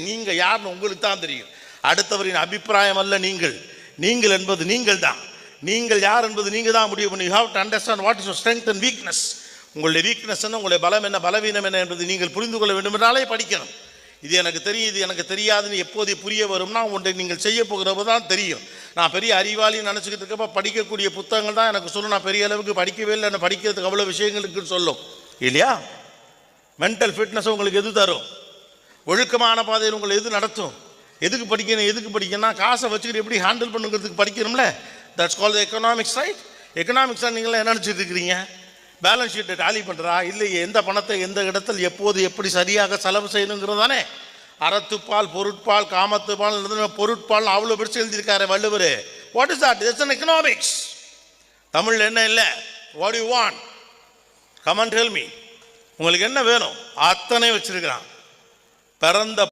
நீங்கள் யாருன்னு உங்களுக்கு தான் தெரியும். அடுத்தவரின் அபிப்பிராயம் அல்ல. நீங்கள் என்பது நீங்கள் தான். நீங்கள் யார் என்பது நீங்கள் தான் முடிவு பண்ணி. You have to understand what is your strength and weakness. உங்களுடைய வீக்னஸ் என்ன, உங்களுடைய பலம் என்ன, பலவீனம் என்ன என்பது நீங்கள் புரிந்து கொள்ள வேண்டும் என்றாலே படிக்கணும். இது எனக்கு தெரியும், இது எனக்கு தெரியாதுன்னு எப்போது புரிய வரும்னா ஒன்றை நீங்கள் செய்ய போகிறப்ப தான் தெரியும். நான் பெரிய அறிவாளின்னு நினச்சிக்கிட்டு இருக்கப்போ படிக்கக்கூடிய புத்தகங்கள் தான் எனக்கு சொல்லும் நான் பெரிய அளவுக்கு படிக்கவே இல்லை, நான் படிக்கிறதுக்கு அவ்வளோ விஷயங்களுக்குன்னு சொல்லும் இல்லையா. மென்டல் ஃபிட்னஸ் உங்களுக்கு எது தரும்? ஒழுக்கமான பாதையில் உங்களை எது நடத்தும்? எதுக்கு படிக்கணும்னா காசை வச்சுக்கிட்டு எப்படி ஹேண்டில் பண்ணுங்கிறதுக்கு படிக்கணும்ல. That's call economics, right? எக்கனாமிக்ஸாக நீங்களாம் என்ன நினச்சிட்டு இருக்கிறீங்க? பேலன்ஸ் ஷீட்டை டாலி பண்ணுறா இல்லையே, எந்த பணத்தை எந்த இடத்தில் எப்போது எப்படி சரியாக செலவு செய்யணுங்கிறது தானே. அறத்துப்பால் பொருட்பால் காமத்துப்பால் பொருட்பால் அவ்வளோ பெருசு எழுதியிருக்காரு Valluvar. What is that? It's an economics. தமிழில் என்ன இல்லை? What you want, come and tell me. உங்களுக்கு என்ன வேணும்? அத்தனை வச்சிருக்கிறான். பிறந்த